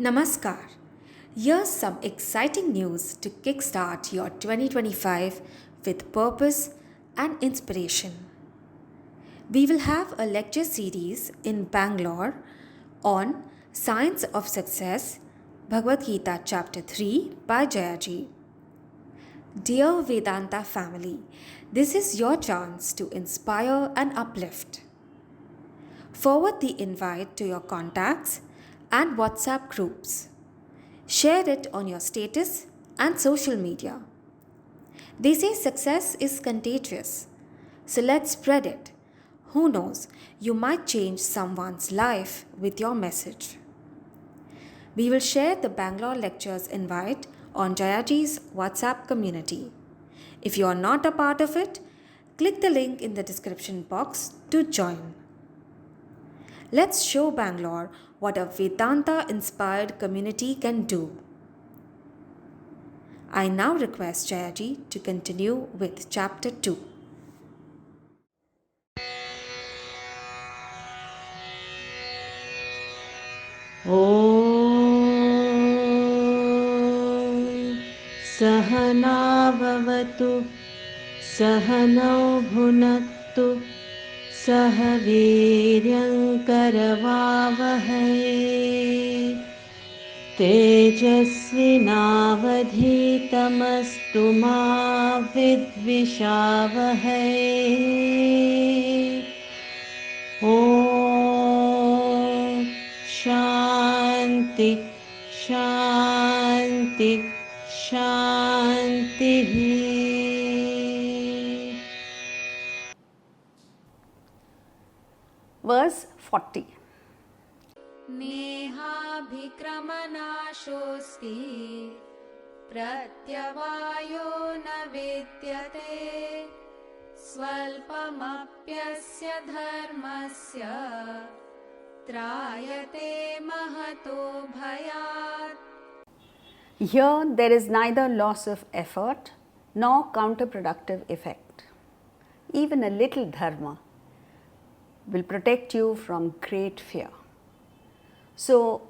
Namaskar. Here's some exciting news to kickstart your 2025 with purpose and inspiration. We will have a lecture series in Bangalore on Science of Success, Bhagavad Gita Chapter 3 by Jaya. Dear Vedanta family, this is your chance to inspire and uplift. Forward the invite to your contacts and WhatsApp groups. Share it on your status and social media. They say success is contagious, so let's spread it. Who knows, you might change someone's life with your message. We will share the Bangalore lectures invite on Jayaji's WhatsApp community. If you are not a part of it, click the link in the description box to join. Let's show Bangalore what a Vedanta inspired community can do. I now request Jayaji to continue with chapter 2. ॐ सहनाववतु सहनौ भुनक्तु सह वीर्यङ्करवावहै तेजस्विनावधीतमस्तु मा विद्विषावहै ॐ शान्ति शान्ति शान्तिः Verse 40. नेहाभिक्रमनाशोऽस्ति प्रत्यवायो न विद्यते स्वल्पमप्यस्य धर्मस्य त्रायते महतो भयात्. Here there is neither loss of effort nor counterproductive effect. Even a little dharma will protect you from great fear. So,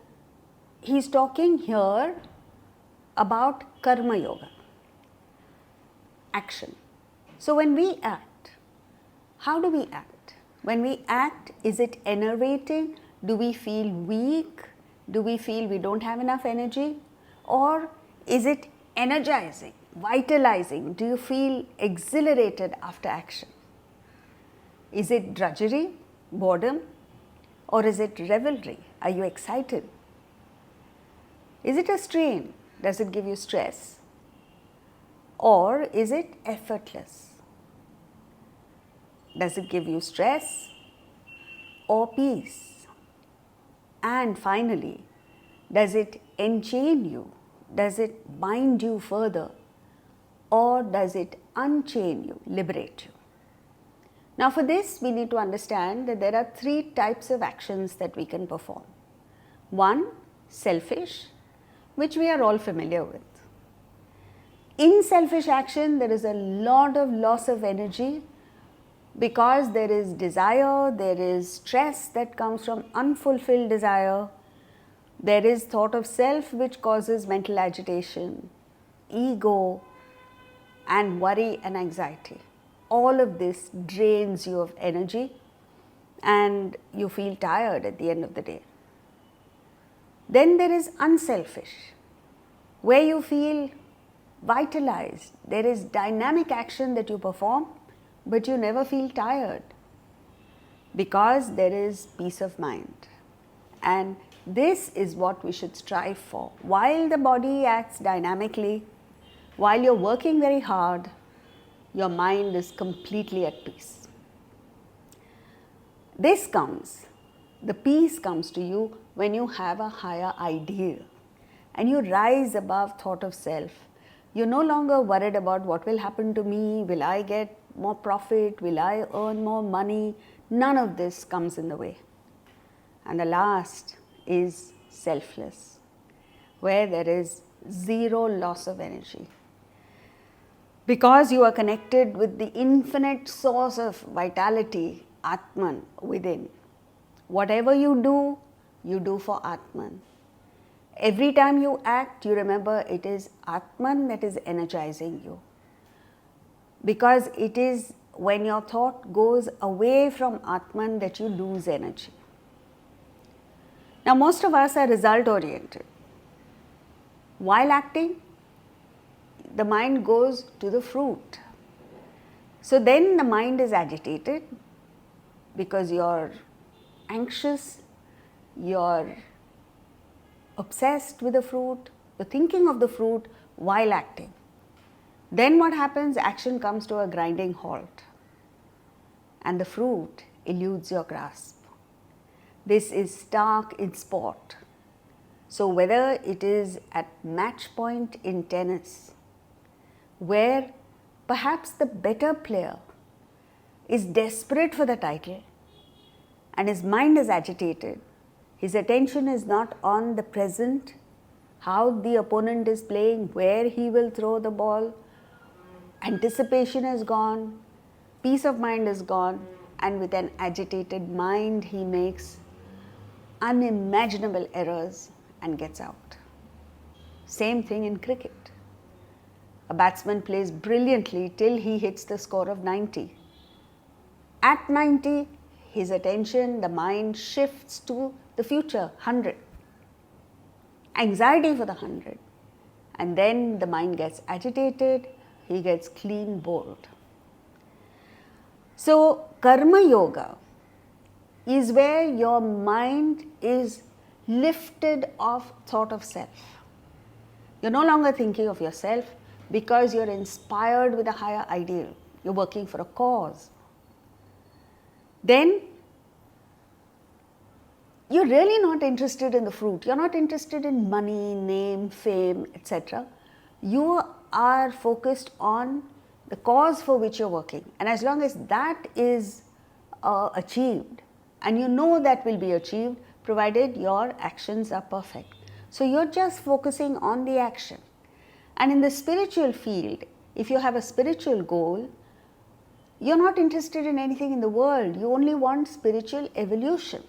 he is talking here about karma yoga, action. So, when we act, how do we act? When we act, is it enervating? Do we feel weak? Do we feel we don't have enough energy? Or is it energizing, vitalizing? Do you feel exhilarated after action? Is it drudgery, boredom, or is it revelry? Are you excited? Is it a strain? Does it give you stress? Or is it effortless? Does it give you stress or peace? And finally, does it enchain you? Does it bind you further? Or does it unchain you, liberate you? Now for this, we need to understand that there are three types of actions that we can perform. One, selfish, which we are all familiar with. In selfish action, there is a lot of loss of energy because there is desire, there is stress that comes from unfulfilled desire, there is thought of self which causes mental agitation, ego, and worry and anxiety. All of this drains you of energy and you feel tired at the end of the day. Then there is unselfish, where you feel vitalized. There is dynamic action that you perform, but you never feel tired because there is peace of mind. And this is what we should strive for. While the body acts dynamically, while you're working very hard, your mind is completely at peace. This comes, the peace comes to you when you have a higher ideal and you rise above thought of self. You're no longer worried about what will happen to me, will I get more profit, will I earn more money? None of this comes in the way. And the last is selfless, where there is zero loss of energy. Because you are connected with the infinite source of vitality, Atman, within. Whatever you do for Atman. Every time you act, you remember it is Atman that is energizing you. Because it is when your thought goes away from Atman that you lose energy. Now, most of us are result oriented. While acting, the mind goes to the fruit. So then the mind is agitated because you're anxious, you're obsessed with the fruit, you're thinking of the fruit while acting. Then what happens? Action comes to a grinding halt and the fruit eludes your grasp. This is stark in sport. So whether it is at match point in tennis, where perhaps the better player is desperate for the title and his mind is agitated, his attention is not on the present, how the opponent is playing, where he will throw the ball, anticipation is gone, peace of mind is gone, and with an agitated mind he makes unimaginable errors and gets out. Same thing in cricket. A batsman plays brilliantly till he hits the score of 90. At 90, his attention, the mind shifts to the future, 100. Anxiety for the 100. And then the mind gets agitated, he gets clean bowled. So, Karma Yoga is where your mind is lifted off thought of self. You're no longer thinking of yourself because you're inspired with a higher ideal. You're working for a cause. Then you're really not interested in the fruit. You're not interested in money, name, fame, etc. You are focused on the cause for which you're working. And as long as that is achieved, and you know that will be achieved, provided your actions are perfect. So you're just focusing on the action. And in the spiritual field, if you have a spiritual goal, you're not interested in anything in the world. You only want spiritual evolution.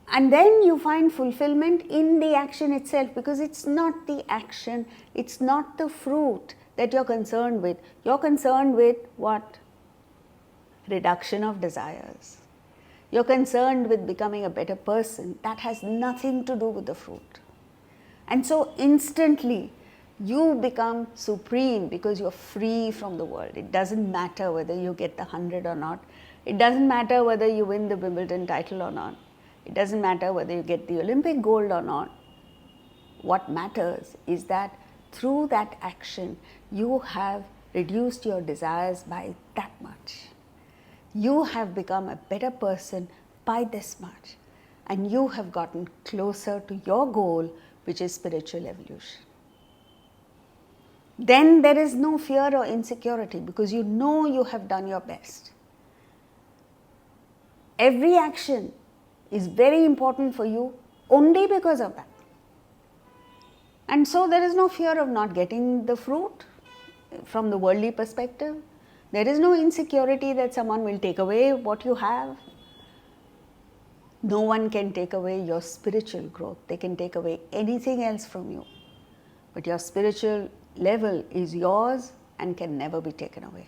And then you find fulfillment in the action itself, because it's not the action, it's not the fruit that you're concerned with. You're concerned with what? Reduction of desires. You're concerned with becoming a better person. That has nothing to do with the fruit. And so instantly you become supreme because you're free from the world. It doesn't matter whether you get the 100 or not. It doesn't matter whether you win the Wimbledon title or not. It doesn't matter whether you get the Olympic gold or not. What matters is that through that action, you have reduced your desires by that much. You have become a better person by this much. And you have gotten closer to your goal, which is spiritual evolution. Then there is no fear or insecurity because you know you have done your best. Every action is very important for you only because of that. And so there is no fear of not getting the fruit from the worldly perspective. There is no insecurity that someone will take away what you have. No one can take away your spiritual growth. They can take away anything else from you. But your spiritual level is yours and can never be taken away.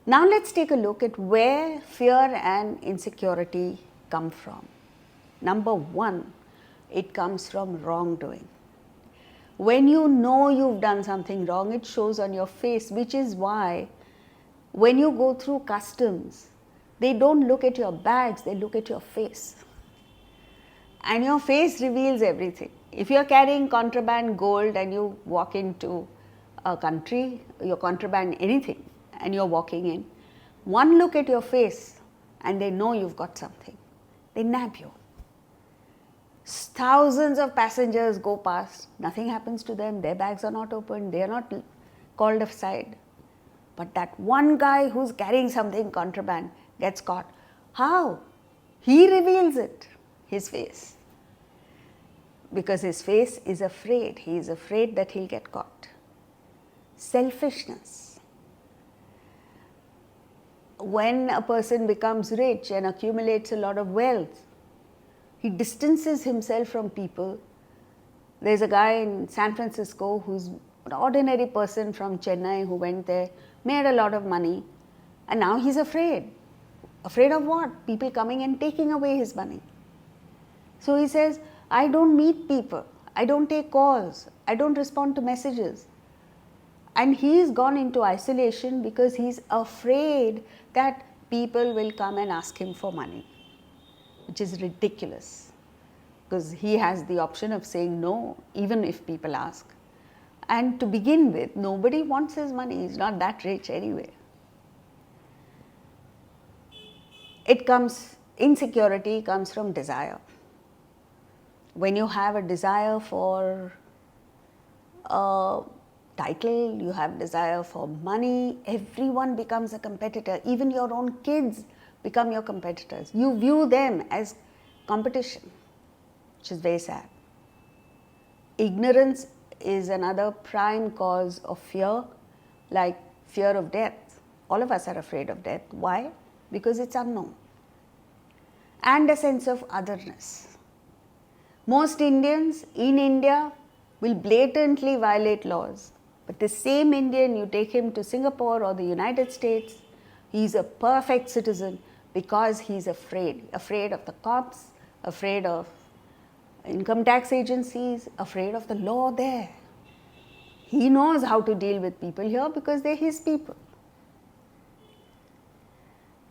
Now let's take a look at where fear and insecurity come from. Number one, it comes from wrongdoing. When you know you've done something wrong, it shows on your face, which is why when you go through customs, they don't look at your bags, they look at your face. And your face reveals everything. If you're carrying contraband gold and you walk into a country, you're contraband anything, and you're walking in, one look at your face and they know you've got something. They nab you. Thousands of passengers go past, nothing happens to them, their bags are not opened, they are not called aside. But that one guy who's carrying something contraband gets caught. How? He reveals it, his face. Because his face is afraid. He is afraid that he'll get caught. Selfishness. When a person becomes rich and accumulates a lot of wealth, He distances himself from people. There's a guy in San Francisco who's an ordinary person from Chennai who went there, made a lot of money, and now he's afraid. Afraid of what? People coming and taking away his money. So he says, I don't meet people, I don't take calls, I don't respond to messages. And he's gone into isolation because he's afraid that people will come and ask him for money, which is ridiculous, because he has the option of saying no even if people ask. And to begin with, nobody wants his money, he's not that rich anyway. Insecurity comes from desire. When you have a desire for a title, you have desire for money, everyone becomes a competitor. Even your own kids become your competitors. You view them as competition, which is very sad. Ignorance is another prime cause of fear, like fear of death. All of us are afraid of death. Why? Because it's unknown. And a sense of otherness. Most Indians in India will blatantly violate laws. But the same Indian, you take him to Singapore or the United States, he's a perfect citizen because he's afraid of the cops, afraid of income tax agencies, afraid of the law there. He knows how to deal with people here because they're his people.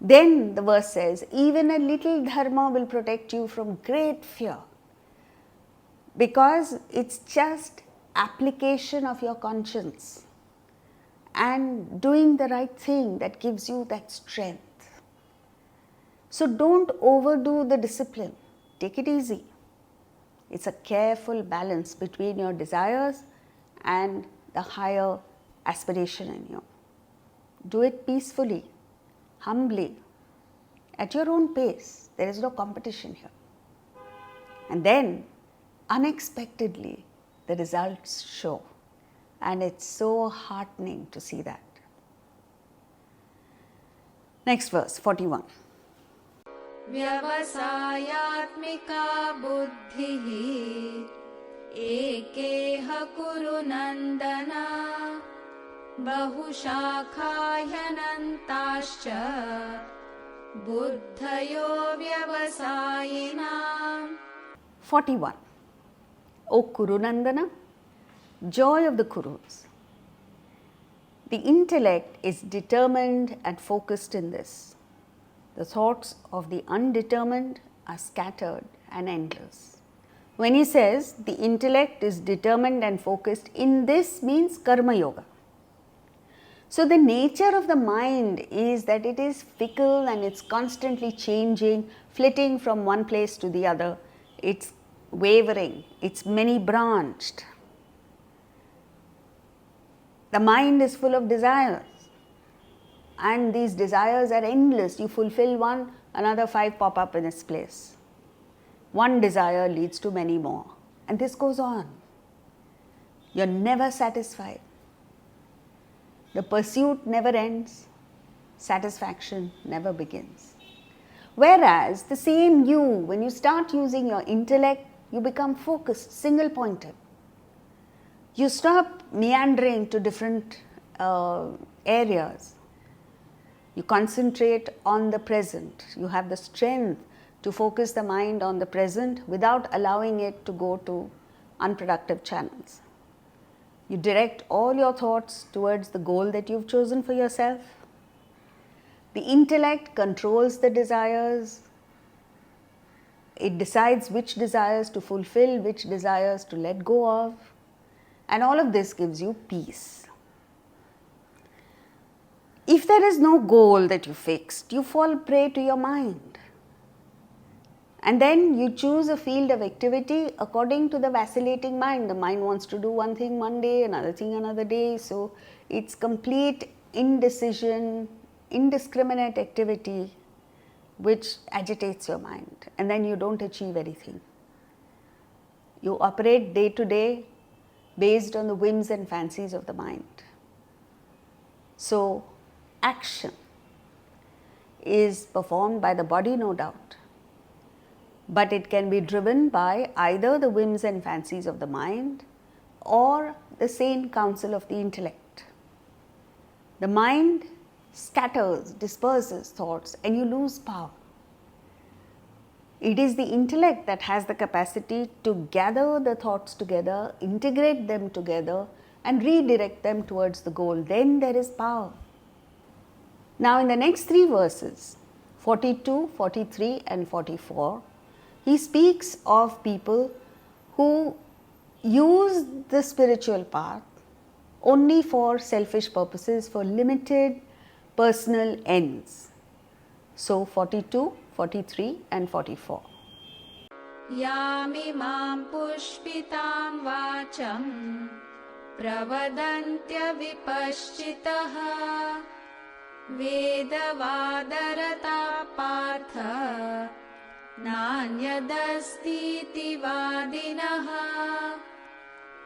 Then the verse says, even a little dharma will protect you from great fear, because it's just application of your conscience and doing the right thing that gives you that strength. So don't overdo the discipline. Take it easy. It's a careful balance between your desires and the higher aspiration in you. Do it peacefully, humbly, at your own pace. There is no competition here. And then, unexpectedly, the results show. And it's so heartening to see that. Next verse, 41. व्यवसायात्मिका बुद्धिः एकेह कुरु नन्दन बहुशाखा ह्यनन्ताश्च बुद्धयो व्यवसायिनाम्. 41. O Kurunandana, joy of the Kurus. The intellect is determined and focused in this. The thoughts of the undetermined are scattered and endless. When he says the intellect is determined and focused, in this means Karma Yoga. So the nature of the mind is that it is fickle and it's constantly changing, flitting from one place to the other. It's wavering, it's many-branched. The mind is full of desires, and these desires are endless. You fulfill one, another 5 pop up in its place. One desire leads to many more, and this goes on. You're never satisfied. The pursuit never ends, satisfaction never begins. Whereas the same you, when you start using your intellect, you become focused, single-pointed. You stop meandering to different areas. You concentrate on the present. You have the strength to focus the mind on the present without allowing it to go to unproductive channels. You direct all your thoughts towards the goal that you've chosen for yourself. The intellect controls the desires. It decides which desires to fulfill, which desires to let go of. And all of this gives you peace. If there is no goal that you fixed, you fall prey to your mind. And then you choose a field of activity according to the vacillating mind. The mind wants to do one thing one day, another thing another day. So it's complete indecision, indiscriminate activity which agitates your mind. And then you don't achieve anything. You operate day to day based on the whims and fancies of the mind. So action is performed by the body, no doubt. but it can be driven by either the whims and fancies of the mind or the sane counsel of the intellect. The mind scatters, disperses thoughts, and you lose power. It is the intellect that has the capacity to gather the thoughts together, integrate them together, and redirect them towards the goal. Then there is power. Now, in the next three verses, 42, 43, and 44, he speaks of people who use the spiritual path only for selfish purposes, for limited personal ends. So, 42, 43, and 44. यामिमां पुष्पितां वाचं प्रवदन्त्य विपश्चितः वेदवादरता पार्थ नान्यदस्तीति वादिनः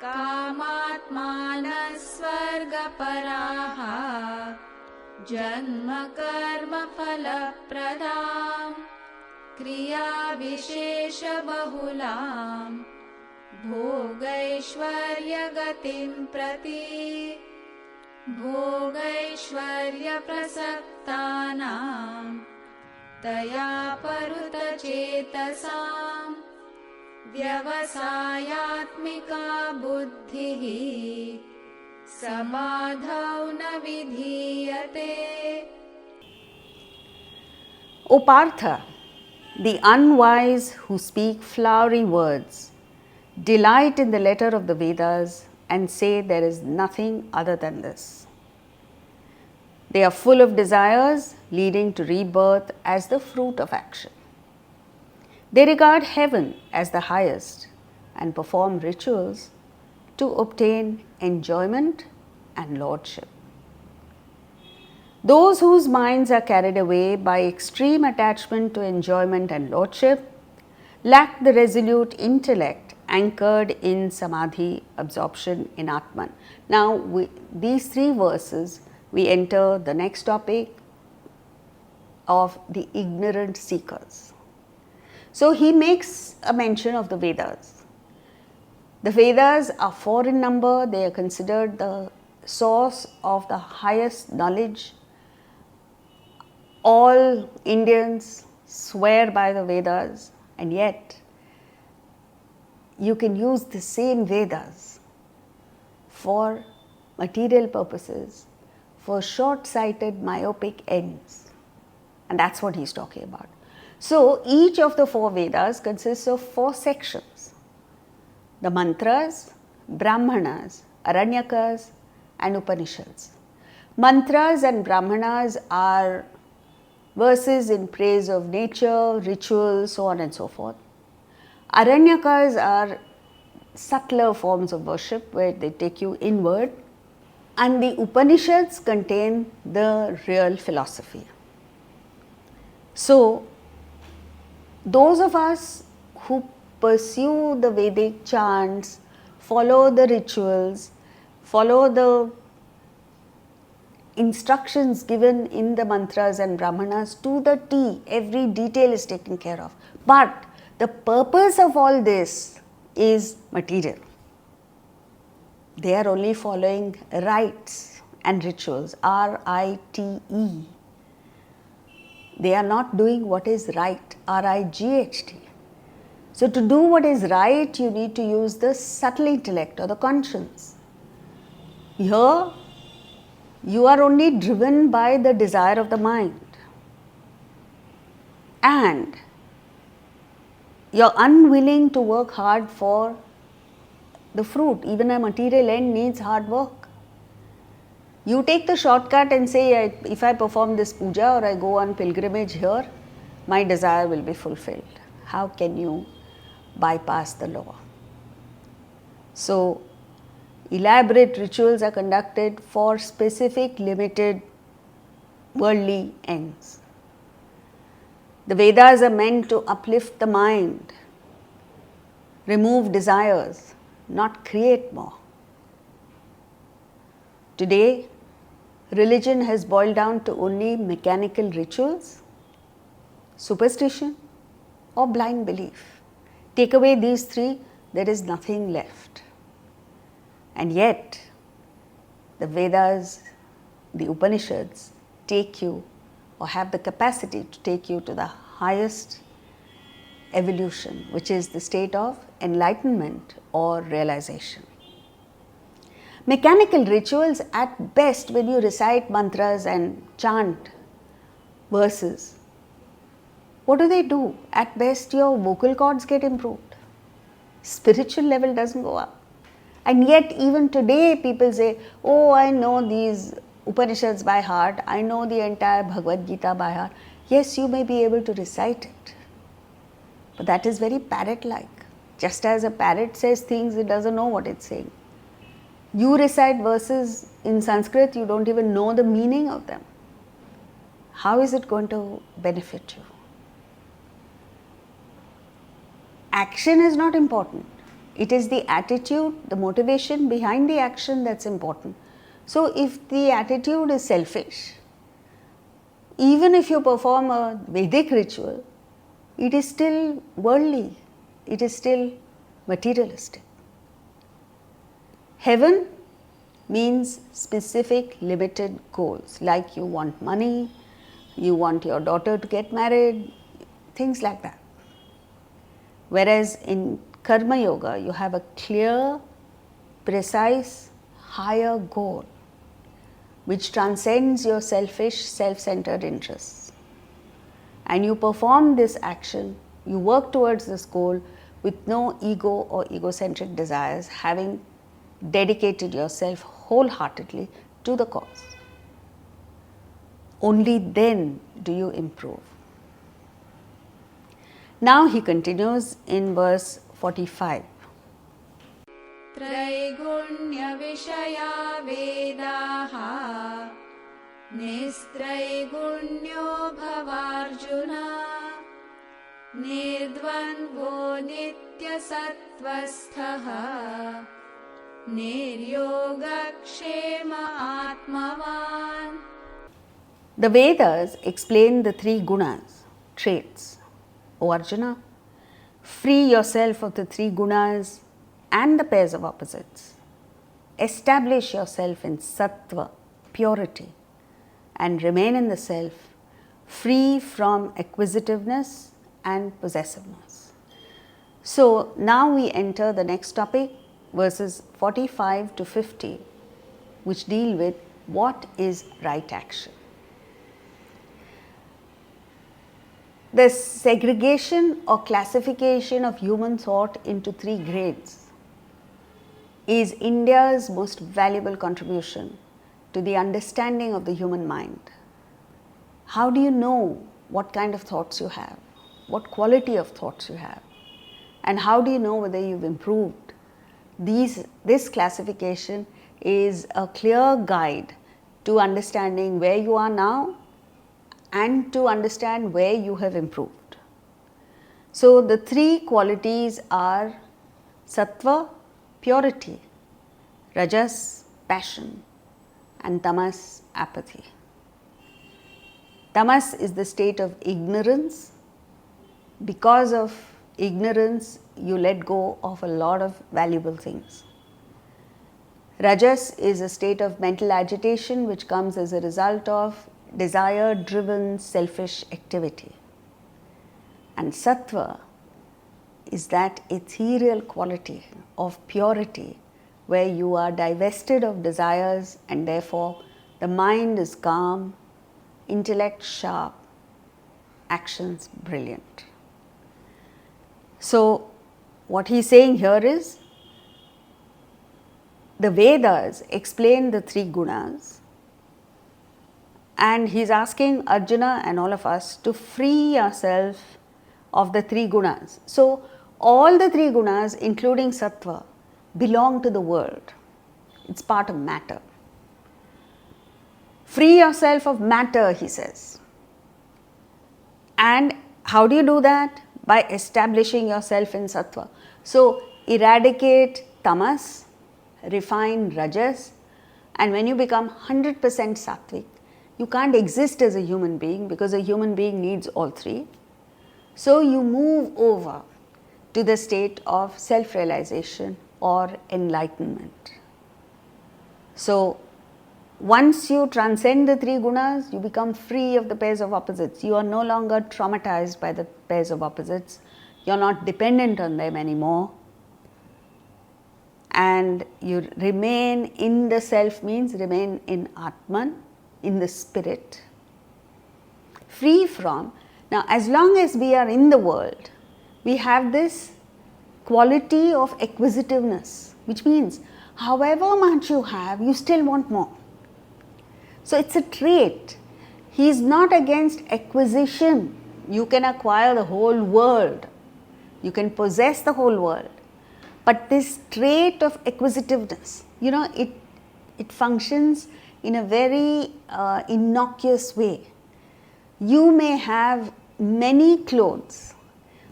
कामात्मानः स्वर्गपराः जन्मकर्मफलप्रदां क्रियाविशेषबहुलां भोगैश्वर्यगतिं प्रति भोगैश्वर्यप्रसक्तानां तया परुतचेतसां व्यवसायात्मिका बुद्धिः समाधौ न विधीयते. O Partha, the unwise who speak flowery words delight in the letter of the Vedas and say there is nothing other than this. They are full of desires leading to rebirth as the fruit of action. They regard heaven as the highest and perform rituals to obtain enjoyment and lordship. Those whose minds are carried away by extreme attachment to enjoyment and lordship lack the resolute intellect anchored in samadhi, absorption in Atman. Now, these three verses, we enter the next topic of the ignorant seekers. So, he makes a mention of the Vedas. The Vedas are four in number, they are considered the source of the highest knowledge. All Indians swear by the Vedas, and yet you can use the same Vedas for material purposes, for short-sighted, myopic ends. And that's what he's talking about. So, each of the four Vedas consists of four sections: the mantras, brahmanas, aranyakas, and Upanishads. Mantras and brahmanas are verses in praise of nature, rituals, so on and so forth. Aranyakas are subtler forms of worship where they take you inward, and the Upanishads contain the real philosophy. So, those of us who pursue the Vedic chants, follow the rituals, follow the instructions given in the mantras and brahmanas to the T, every detail is taken care of. But the purpose of all this is material. They are only following rites and rituals, R-I-T-E. They are not doing what is right, R-I-G-H-T. So, to do what is right, you need to use the subtle intellect or the conscience. Here, you are only driven by the desire of the mind, and you're unwilling to work hard for the fruit. Even a material end needs hard work. You take the shortcut and say, if I perform this puja or I go on pilgrimage here, my desire will be fulfilled. How can you bypass the law? So, elaborate rituals are conducted for specific, limited, worldly ends. The Vedas are meant to uplift the mind, remove desires, not create more. Today, religion has boiled down to only mechanical rituals, superstition, or blind belief. Take away these three, there is nothing left. And yet, the Vedas, the Upanishads take you or have the capacity to take you to the highest evolution, which is the state of enlightenment or realization. Mechanical rituals, at best, when you recite mantras and chant verses, what do? At best, your vocal cords get improved. Spiritual level doesn't go up. And yet, even today, people say, oh, I know these Upanishads by heart, I know the entire Bhagavad Gita by heart. Yes, you may be able to recite it, but that is very parrot-like. Just as a parrot says things, it doesn't know what it's saying. You recite verses in Sanskrit, you don't even know the meaning of them. How is it going to benefit you? Action is not important. It is the attitude, the motivation behind the action that's important. So if the attitude is selfish, even if you perform a Vedic ritual, it is still worldly, it is still materialistic. Heaven means specific limited goals, like you want money, you want your daughter to get married, things like that. Whereas in Karma Yoga, you have a clear, precise, higher goal which transcends your selfish, self-centered interests. And you perform this action, you work towards this goal with no ego or egocentric desires, having dedicated yourself wholeheartedly to the cause. Only then do you improve. Now he continues in verse 45. त्रैगुण्यविषया वेदाः निस्त्रैगुण्यो भवार्जुन निर्द्वन्द्वो नित्यसत्त्वस्थः निर्योगक्षेम आत्मवान्. The Vedas explain the three gunas, traits. O Arjuna, free yourself of the three gunas and the pairs of opposites. Establish yourself in sattva, purity, and remain in the self, free from acquisitiveness and possessiveness. So now we enter the next topic, verses 45 to 50, which deal with what is right action. The segregation or classification of human thought into three grades is India's most valuable contribution to the understanding of the human mind. How do you know what kind of thoughts you have, what quality of thoughts you have, and how do you know whether you've improved? This classification is a clear guide to understanding where you are now and to understand where you have improved. So the three qualities are sattva, purity, rajas, passion, and tamas, apathy. Tamas is the state of ignorance. Because of ignorance, you let go of a lot of valuable things. Rajas is a state of mental agitation which comes as a result of desire-driven selfish activity. And sattva is that ethereal quality of purity where you are divested of desires and therefore the mind is calm, intellect sharp, actions brilliant. So what he is saying here is the Vedas explain the three gunas, and he is asking Arjuna and all of us to free ourselves of the three gunas. So all the three gunas, including sattva, belong to the world. It's part of matter. Free yourself of matter, he says. And how do you do that? By establishing yourself in sattva. So eradicate tamas, refine rajas, and when you become 100% sattvic, you can't exist as a human being because a human being needs all three. So you move over to the state of self-realization or enlightenment. So once you transcend the three gunas, you become free of the pairs of opposites. You are no longer traumatized by the pairs of opposites. You are not dependent on them anymore. And you remain in the self means remain in Atman, in the spirit. Free from. Now, as long as we are in the world, we have this quality of acquisitiveness, which means however much you have, you still want more. So it's a trait. He is not against acquisition. You can acquire the whole world. You can possess the whole world. But this trait of acquisitiveness, it functions in a very innocuous way. You may have many clothes,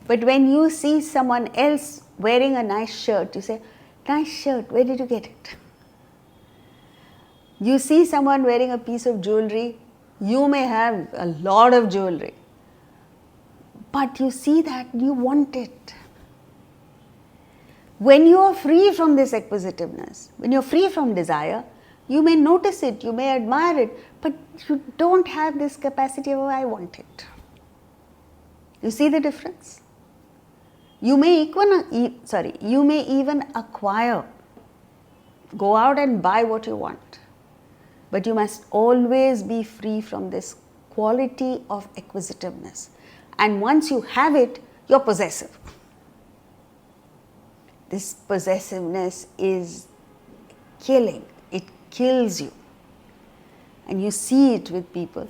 but when you see someone else wearing a nice shirt, you say, "Nice shirt, where did you get it?" You see someone wearing a piece of jewelry, you may have a lot of jewelry, but you see that you want it. When you are free from this acquisitiveness, when you are free from desire, you may notice it, you may admire it, but you don't have this capacity of, "I want it." You see the difference? You may even acquire, go out and buy what you want. But you must always be free from this quality of acquisitiveness. And once you have it, you're possessive. This possessiveness is killing. It kills you. And you see it with people.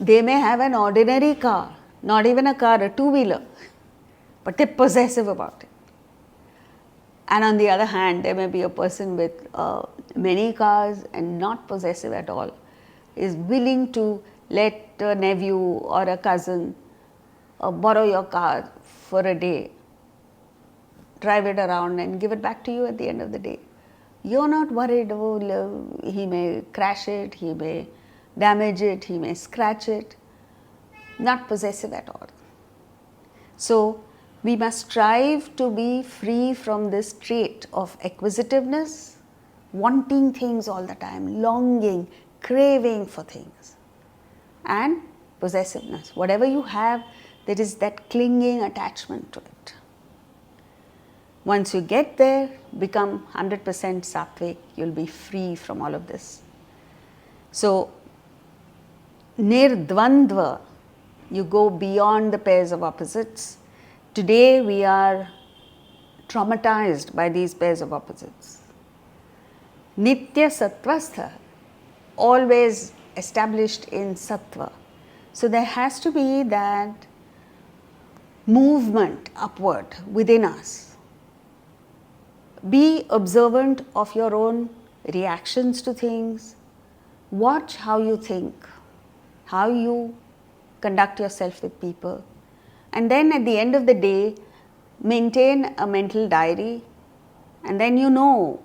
They may have an ordinary car, not even a car, a two-wheeler, but they're possessive about it. And on the other hand, there may be a person with many cars and not possessive at all, is willing to let a nephew or a cousin borrow your car for a day, drive it around and give it back to you at the end of the day. You're not worried, he may crash it, he may damage it, he may scratch it. Not possessive at all. So we must strive to be free from this trait of acquisitiveness, wanting things all the time, longing, craving for things, and possessiveness. Whatever you have, there is that clinging attachment to it. Once you get there, become 100% sattvic, you'll be free from all of this. So, nirdvandva, you go beyond the pairs of opposites. Today we are traumatized by these pairs of opposites. Nitya sattvastha, always established in sattva. So there has to be that movement upward within us. Be observant of your own reactions to things. Watch how you think, how you conduct yourself with people. And then at the end of the day, maintain a mental diary, and then you know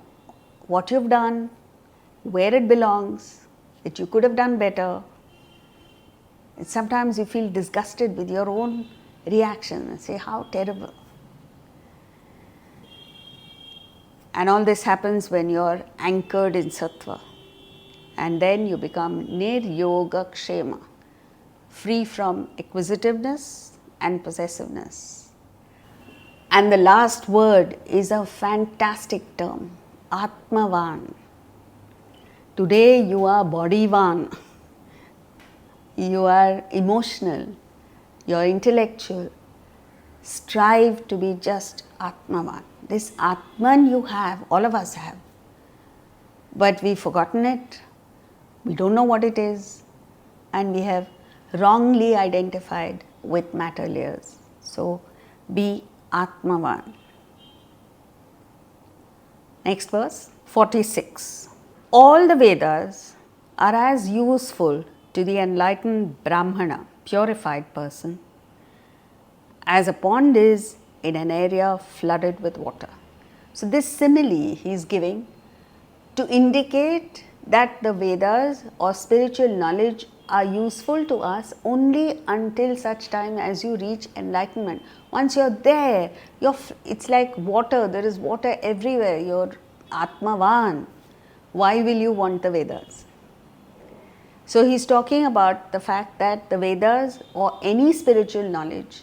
what you've done, where it belongs, that you could have done better. And sometimes you feel disgusted with your own reaction and say, how terrible. And all this happens when you're anchored in sattva. And then you become nir-yoga-kshema, free from acquisitiveness and possessiveness. And the last word is a fantastic term, Atmavan. Today you are bodyvan, you are emotional, you are intellectual. Strive to be just Atmavan. This Atman you have, all of us have, but we've forgotten it, we don't know what it is, and we have wrongly identified with matter layers. So, be Atmavan. Next verse, 46. All the Vedas are as useful to the enlightened Brahmana, purified person, as a pond is in an area flooded with water. So this simile he is giving to indicate that the Vedas or spiritual knowledge are useful to us only until such time as you reach enlightenment. Once you're there, it's like water, there is water everywhere, you're Atmavan. Why will you want the Vedas? So he's talking about the fact that the Vedas or any spiritual knowledge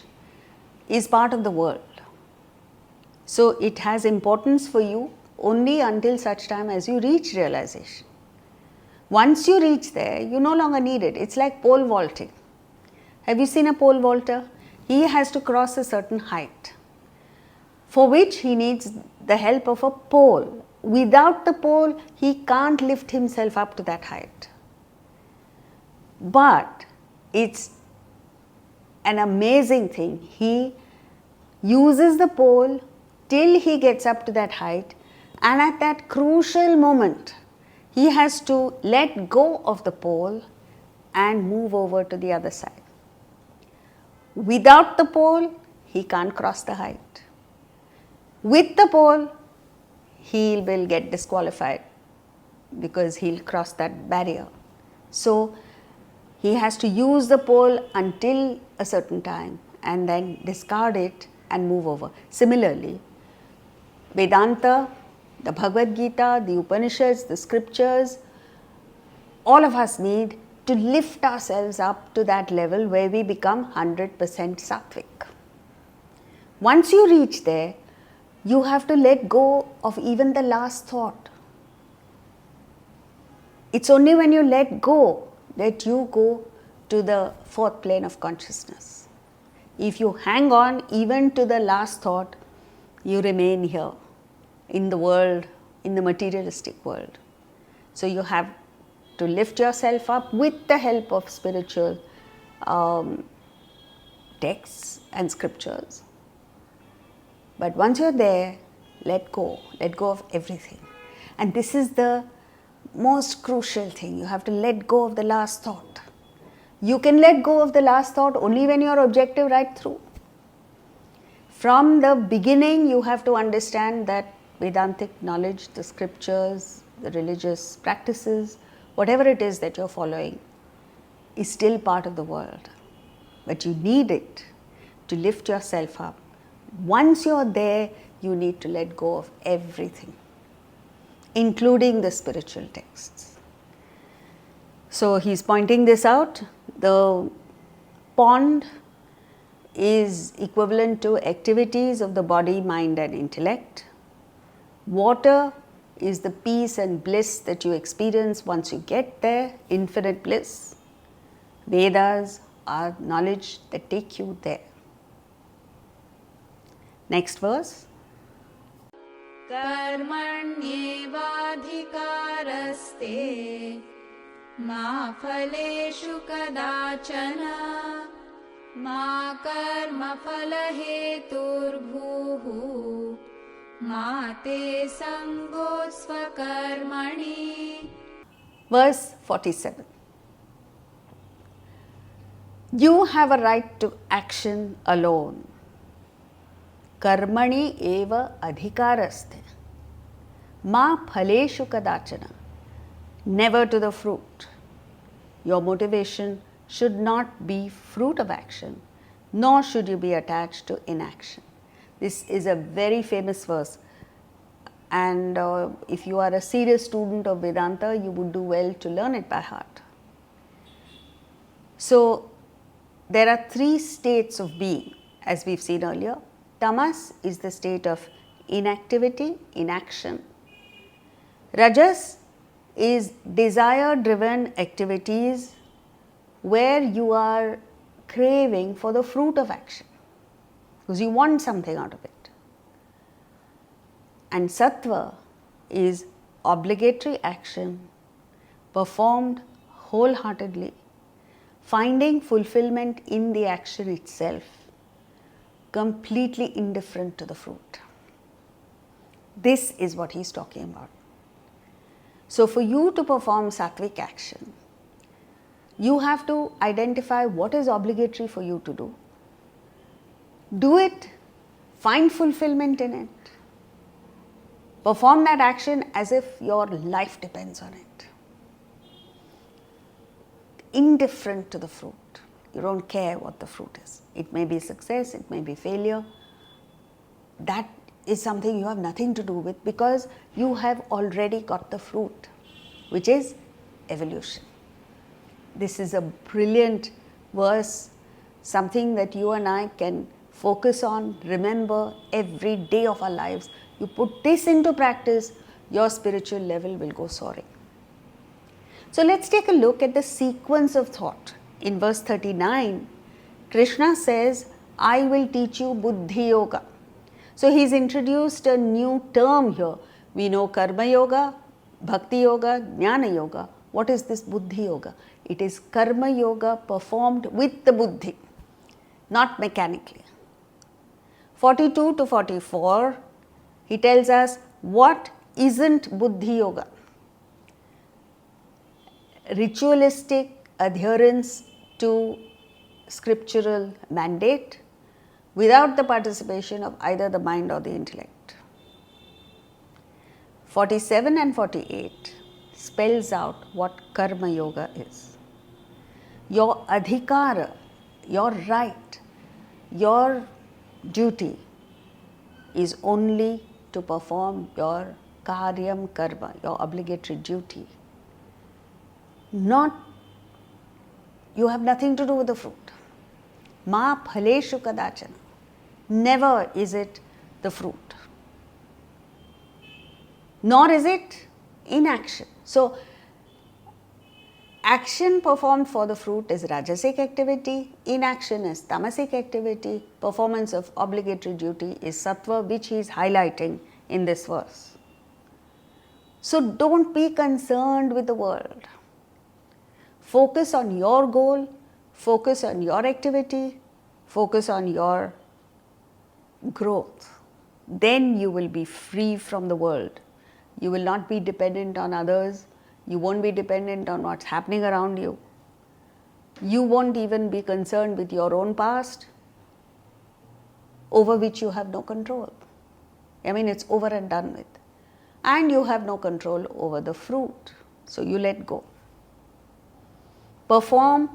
is part of the world. So it has importance for you only until such time as you reach realization. Once you reach there, you no longer need it. It's like pole vaulting. Have you seen a pole vaulter? He has to cross a certain height, for which he needs the help of a pole. Without the pole, he can't lift himself up to that height. But it's an amazing thing. He uses the pole till he gets up to that height, and at that crucial moment, he has to let go of the pole and move over to the other side. Without the pole, he can't cross the height. With the pole, he will get disqualified because he'll cross that barrier. So he has to use the pole until a certain time and then discard it and move over. Similarly, Vedanta, the Bhagavad Gita, the Upanishads, the scriptures, all of us need to lift ourselves up to that level where we become 100% sattvic. Once you reach there, you have to let go of even the last thought. It's only when you let go that you go to the fourth plane of consciousness. If you hang on even to the last thought, you remain here in the world, in the materialistic world. So you have to lift yourself up with the help of spiritual texts and scriptures. But once you're there, let go of everything. And this is the most crucial thing. You have to let go of the last thought. You can let go of the last thought only when you're objective right through. From the beginning, you have to understand that Vedantic knowledge, the scriptures, the religious practices, whatever it is that you're following, is still part of the world. But you need it to lift yourself up. Once you're there, you need to let go of everything, including the spiritual texts. So he's pointing this out. The pond is equivalent to activities of the body, mind and intellect. Water is the peace and bliss that you experience once you get there, infinite bliss. Vedas are knowledge that take you there. Next verse. कर्मण्येवाधिकारस्ते मा फलेषु कदाचन मा कर्मफलहेतुर्भूः मा ते सङ्गोऽस्वकर्मणि. Verse 47. You have a right to action alone. Karmani eva adhikaraste. Ma phaleshu kadachana. Never to the fruit. Your motivation should not be fruit of action, nor should you be attached to inaction. This is a very famous verse, and if you are a serious student of Vedanta, you would do well to learn it by heart. So there are three states of being, as we've seen earlier. Tamas is the state of inactivity, inaction. Rajas is desire-driven activities where you are craving for the fruit of action, because you want something out of it. And Sattva is obligatory action performed wholeheartedly, finding fulfillment in the action itself, completely indifferent to the fruit. This is what he's talking about. So for you to perform sattvic action, you have to identify what is obligatory for you to do. Do it, find fulfillment in it. Perform that action as if your life depends on it. indifferent to the fruit. You don't care what the fruit is. It may be success, it may be failure. That is something you have nothing to do with, because you have already got the fruit, which is evolution. This is a brilliant verse, something that you and I can focus on, remember every day of our lives. You put this into practice, your spiritual level will go soaring. So let's take a look at the sequence of thought. In verse 39, Krishna says, I will teach you Buddhi Yoga. So he's introduced a new term here. We know Karma Yoga, Bhakti Yoga, Jnana Yoga. What is this Buddhi Yoga? It is Karma Yoga performed with the Buddhi, not mechanically. 42 to 44, he tells us what isn't Buddhi Yoga. Ritualistic adherence to scriptural mandate without the participation of either the mind or the intellect. 47 and 48 spells out what Karma Yoga is. Your adhikara, your right, your duty is only to perform your karyam karma, your obligatory duty. You have nothing to do with the fruit. Ma phaleshu kadachana. Never is it the fruit. Nor is it inaction. So, action performed for the fruit is rajasic activity, inaction is tamasic activity, performance of obligatory duty is sattva, which he is highlighting in this verse. So, don't be concerned with the world. Focus on your goal, focus on your activity, focus on your growth. Then you will be free from the world. You will not be dependent on others. You won't be dependent on what's happening around you. You won't even be concerned with your own past, over which you have no control. I mean, it's over and done with. And you have no control over the fruit. So you let go. Perform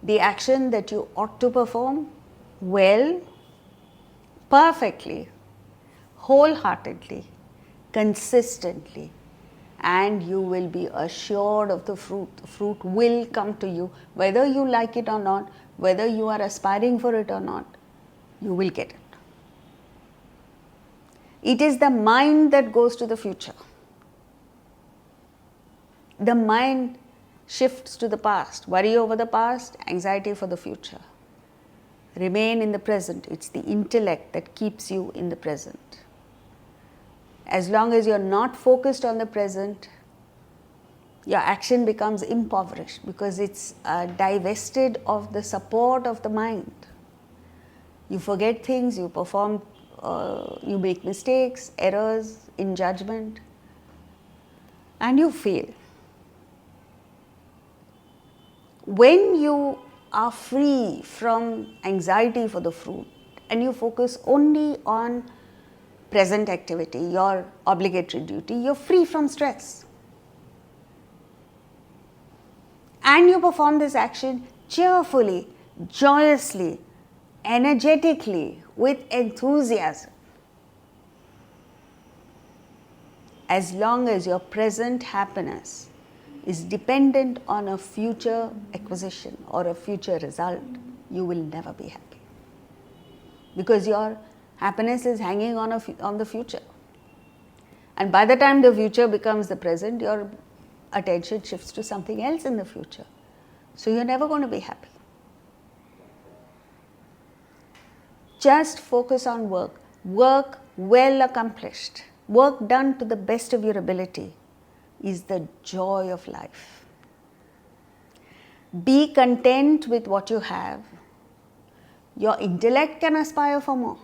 the action that you ought to perform well, perfectly, wholeheartedly, consistently, and you will be assured of the fruit. The fruit will come to you, whether you like it or not, whether you are aspiring for it or not, you will get it. It is the mind that goes to the future. The mind shifts to the past, worry over the past, anxiety for the future. Remain in the present. It's the intellect that keeps you in the present. As long as you're not focused on the present, your action becomes impoverished because it's divested of the support of the mind. You forget things, you perform, you make mistakes, errors in judgment, and you fail. When you are free from anxiety for the fruit and you focus only on present activity, your obligatory duty, you're free from stress. And you perform this action cheerfully, joyously, energetically, with enthusiasm. As long as your present happiness is dependent on a future acquisition or a future result, you will never be happy. Because your happiness is hanging on the future. And by the time the future becomes the present, your attention shifts to something else in the future. So you're never going to be happy. Just focus on work. Work well accomplished. Work done to the best of your ability is the joy of life. Be content with what you have. Your intellect can aspire for more.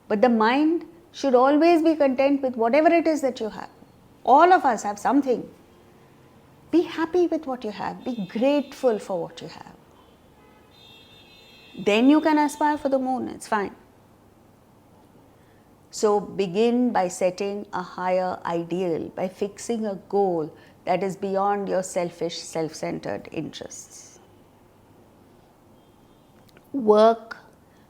But the mind should always be content with whatever it is that you have. All of us have something. Be happy with what you have. Be grateful for what you have. Then you can aspire for the moon. It's fine. So begin by setting a higher ideal, by fixing a goal, that is beyond your selfish, self-centered interests. Work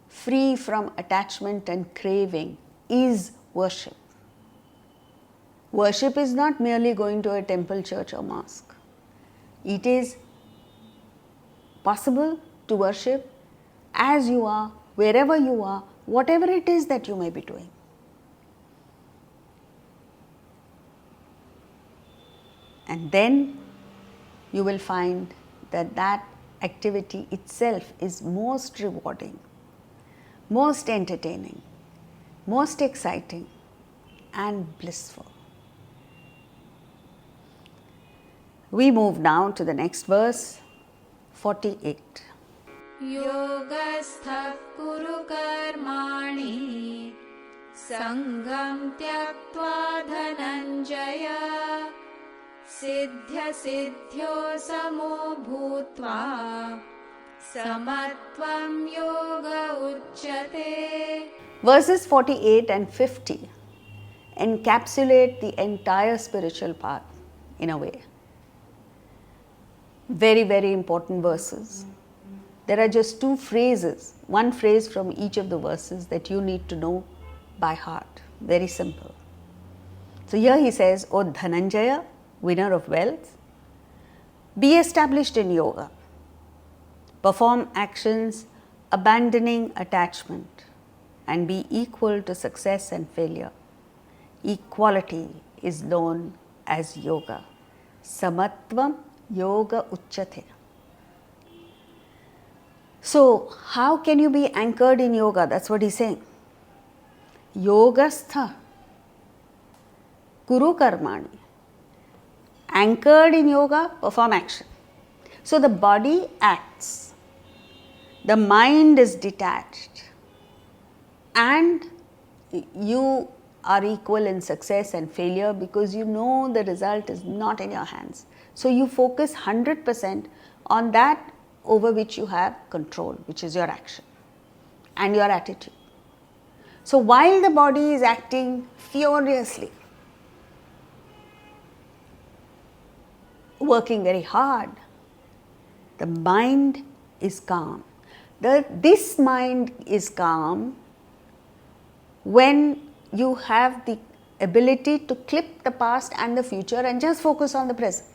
free from attachment and craving is worship. Worship is not merely going to a temple, church or mosque. It is possible to worship as you are, wherever you are, whatever it is that you may be doing. And then you will find that that activity itself is most rewarding, most entertaining, most exciting and blissful. We move now to the next verse, 48. योगस्थः कुरु कर्माणि सङ्गं त्यक्त्वा धनञ्जय सिद्ध्यसिद्ध्यो समो भूत्वा समत्वं योग उच्यते. Verses 48 and 50 encapsulate the entire spiritual path in a way. Very, very important verses. There are just two phrases, one phrase from each of the verses that you need to know by heart. Very simple. So here he says, O Dhananjaya, winner of wealth, be established in yoga. Perform actions abandoning attachment and be equal to success and failure. Equality is known as yoga. Samatvam yoga uchyate. So, how can you be anchored in yoga? That's what he's saying. Yogastha kuru karmani. Anchored in yoga, perform action. So, the body acts, the mind is detached, and you are equal in success and failure because you know the result is not in your hands. So, you focus 100% on that over which you have control, which is your action and your attitude. So, while the body is acting furiously, working very hard, the mind is calm. This mind is calm when you have the ability to clip the past and the future and just focus on the present.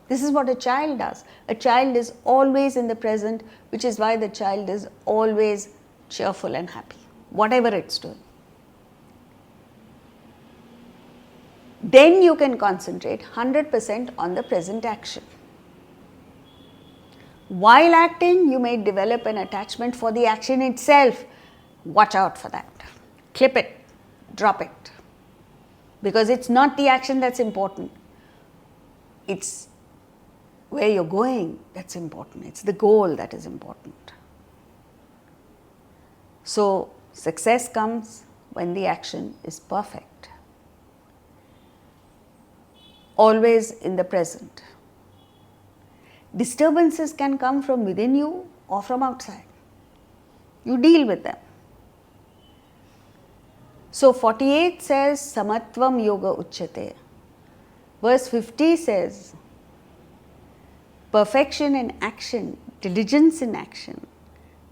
This is what a child does. A child is always in the present, which is why the child is always cheerful and happy, whatever it's doing. Then you can concentrate 100% on the present action. While acting, you may develop an attachment for the action itself. Watch out for that. Clip it, drop it. Because it's not the action that's important. It's where you're going that's important. It's the goal that is important. So, success comes when the action is perfect. Always in the present. Disturbances can come from within you or from outside. You deal with them. So 48 says, Samatvam yoga uchyate. Verse 50 says, perfection in action, diligence in action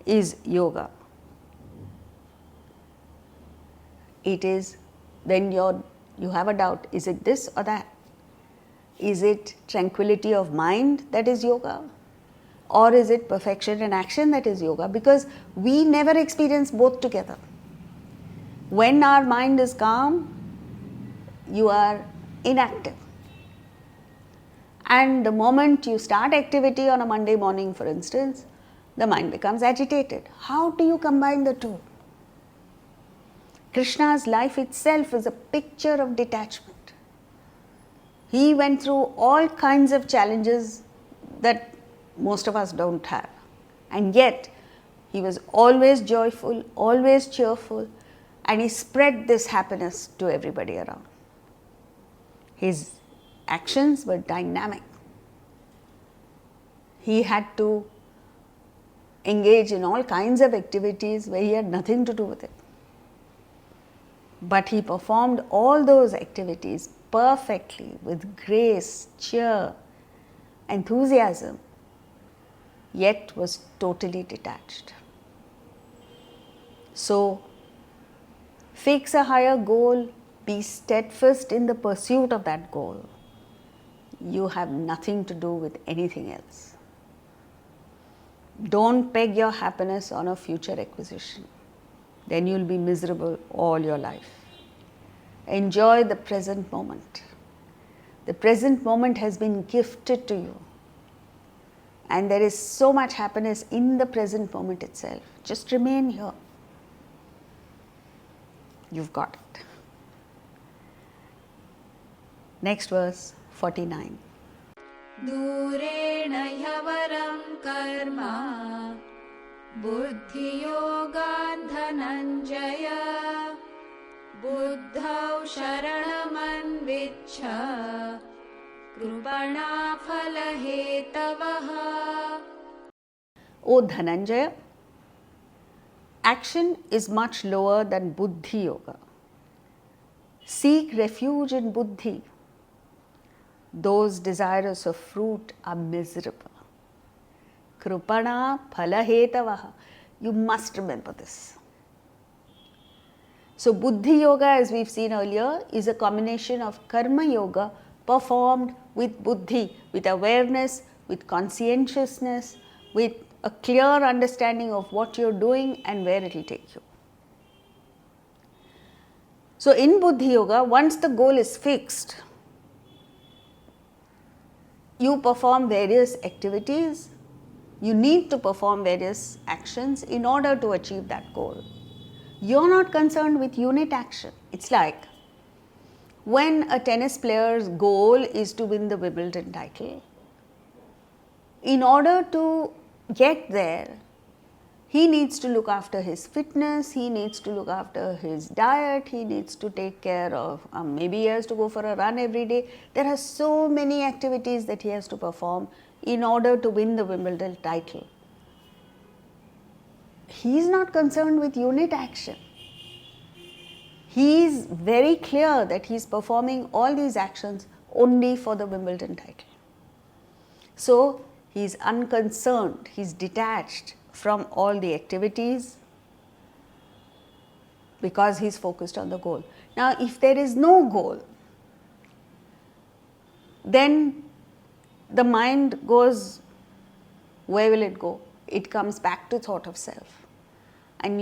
is yoga. It is, then you have a doubt, is it this or that? Is it tranquility of mind that is yoga? Or is it perfection in action that is yoga? Because we never experience both together. When our mind is calm, you are inactive. And the moment you start activity on a Monday morning, for instance, the mind becomes agitated. How do you combine the two? Krishna's life itself is a picture of detachment. He went through all kinds of challenges that most of us don't have. And yet, he was always joyful, always cheerful, and he spread this happiness to everybody around. His actions were dynamic. He had to engage in all kinds of activities where he had nothing to do with it. But he performed all those activities perfectly with grace, cheer, enthusiasm, yet was totally detached. So, fix a higher goal, be steadfast in the pursuit of that goal. You have nothing to do with anything else. Don't peg your happiness on a future acquisition. Then you'll be miserable all your life. Enjoy the present moment. The present moment has been gifted to you. And there is so much happiness in the present moment itself. Just remain here. You've got it. Next verse, 49. दूरेण ह्यवरं कर्म बुद्धियोगात् धनञ्जय बुद्धौ शरणमन्विच्छ कृपणाफलहेतवः. O Dhananjaya, action is much lower than Buddhi Yoga. Seek refuge in Buddhi. Those desirous of fruit are miserable. Krupana phalahetavaha. You must remember this. So Buddhi Yoga, as we've seen earlier, is a combination of Karma Yoga performed with Buddhi, with awareness, with conscientiousness, with a clear understanding of what you're doing and where it will take you. So in Buddhi Yoga, once the goal is fixed, you perform various activities, you need to perform various actions in order to achieve that goal. You're not concerned with unit action. It's like when a tennis player's goal is to win the Wimbledon title. In order to get there, he needs to look after his fitness, he needs to look after his diet, he needs to take care of, maybe he has to go for a run every day. There are so many activities that he has to perform in order to win the Wimbledon title. He is not concerned with unit action. He is very clear that he is performing all these actions only for the Wimbledon title. So, he is unconcerned, he is detached from all the activities because he is focused on the goal. Now, if there is no goal, then the mind goes, where will it go? It comes back to thought of self. And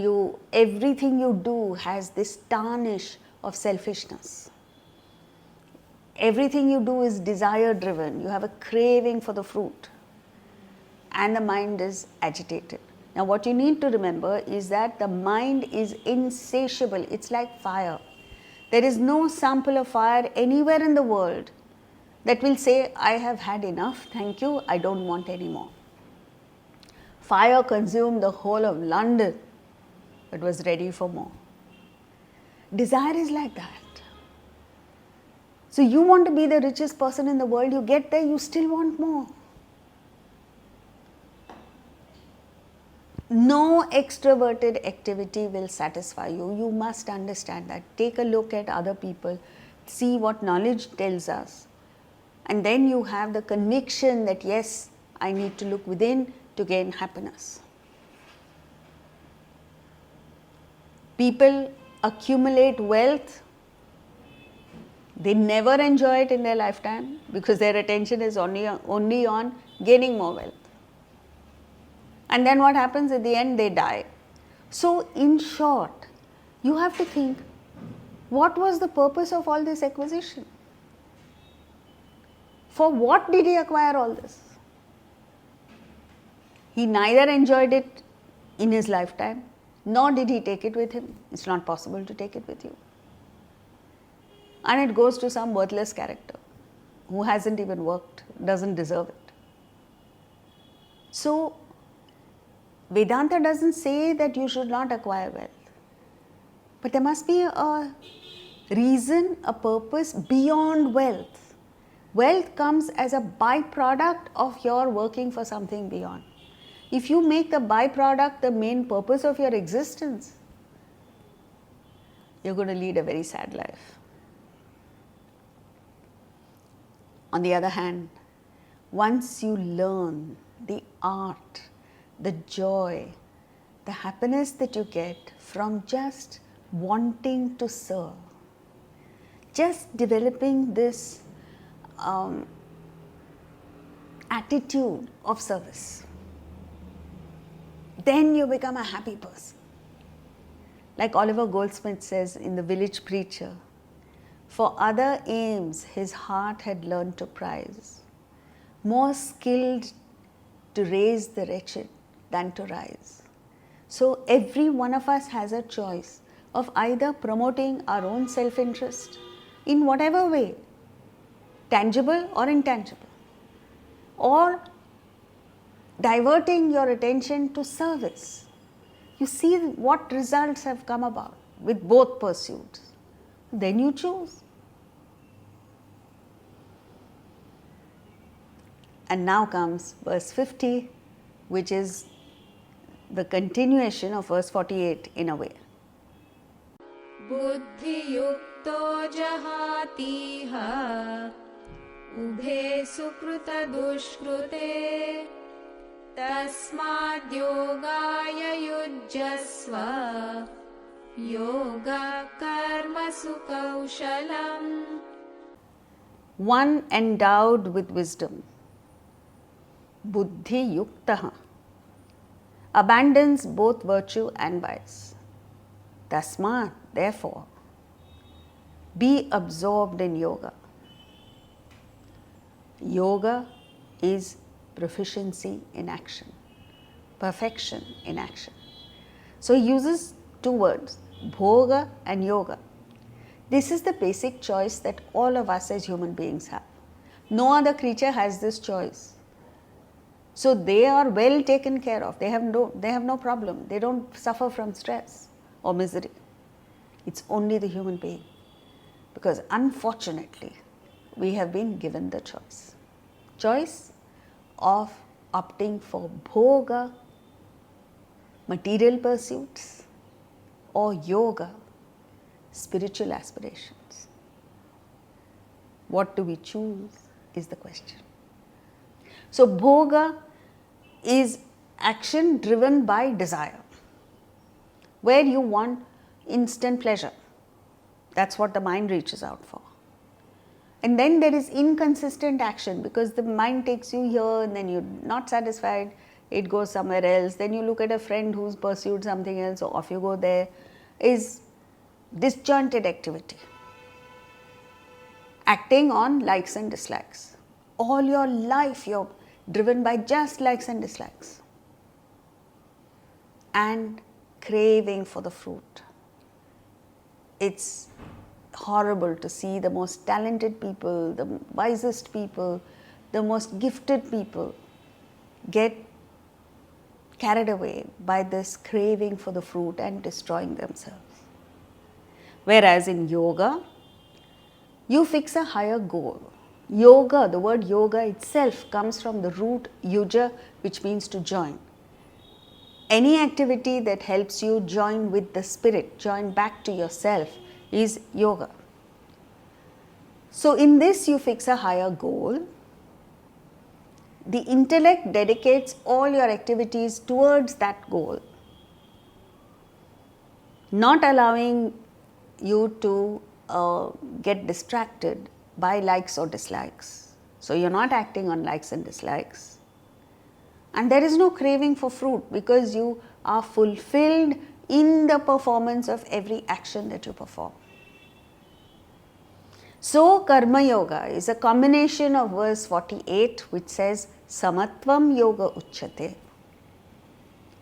everything you do has this tarnish of selfishness. Everything you do is desire driven. You have a craving for the fruit. And the mind is agitated. Now what you need to remember is that the mind is insatiable. It's like fire. There is no sample of fire anywhere in the world that will say, I have had enough, thank you, I don't want any more. Fire consumed the whole of London, but was ready for more. Desire is like that. So you want to be the richest person in the world, you get there, you still want more. No extroverted activity will satisfy you. You must understand that. Take a look at other people, see what knowledge tells us. And then you have the conviction that yes, I need to look within to gain happiness. People accumulate wealth. They never enjoy it in their lifetime because their attention is only on gaining more wealth. And then what happens at the end? They die. So in short, you have to think, what was the purpose of all this acquisition? For what did he acquire all this? He neither enjoyed it in his lifetime, nor did he take it with him. It's not possible to take it with you. And it goes to some worthless character who hasn't even worked, doesn't deserve it. So, Vedanta doesn't say that you should not acquire wealth. But there must be a reason, a purpose beyond wealth. Wealth comes as a byproduct of your working for something beyond. If you make the byproduct the main purpose of your existence, you're going to lead a very sad life. On the other hand, once you learn the art, the joy, the happiness that you get from just wanting to serve, just developing this attitude of service, then you become a happy person. Like Oliver Goldsmith says in The Village Preacher, for other aims his heart had learned to prize, more skilled to raise the wretched than to rise. So every one of us has a choice of either promoting our own self-interest in whatever way, tangible or intangible, or diverting your attention to service. You see what results have come about with both pursuits. Then you choose. And now comes verse 50, which is the continuation of verse 48 in a way. बुद्धियुक्तो जहातीह उभे सुकृतदुष्कृते तस्माद्योगाय युज्यस्व योगकर्मसु कौशलम्. One endowed with wisdom, buddhi yuktaha, abandons both virtue and vice. Tasmat, therefore, be absorbed in yoga. Yoga is proficiency in action, perfection in action. So he uses two words, bhoga and yoga. This is the basic choice that all of us as human beings have. No other creature has this choice. So they are well taken care of. They have no problem. They don't suffer from stress or misery. It's only the human being. Because unfortunately, we have been given the choice. Choice of opting for bhoga, material pursuits, or yoga, spiritual aspirations. What do we choose is the question. So bhoga is action driven by desire, where you want instant pleasure. That's what the mind reaches out for. And then there is inconsistent action, because the mind takes you here and then you're not satisfied, it goes somewhere else. Then you look at a friend who's pursued something else, so off you go there. Is disjointed activity, acting on likes and dislikes. All your life you're driven by just likes and dislikes, and craving for the fruit. It's horrible to see the most talented people, the wisest people, the most gifted people get carried away by this craving for the fruit and destroying themselves. Whereas in yoga, you fix a higher goal. Yoga, the word yoga itself comes from the root yuja, which means to join. Any activity that helps you join with the spirit, join back to yourself, is yoga. So in this you fix a higher goal. The intellect dedicates all your activities towards that goal, not allowing you to get distracted by likes or dislikes. So you're not acting on likes and dislikes. And there is no craving for fruit, because you are fulfilled in the performance of every action that you perform. So Karma Yoga is a combination of verse 48, which says Samatvam Yoga Uchyate.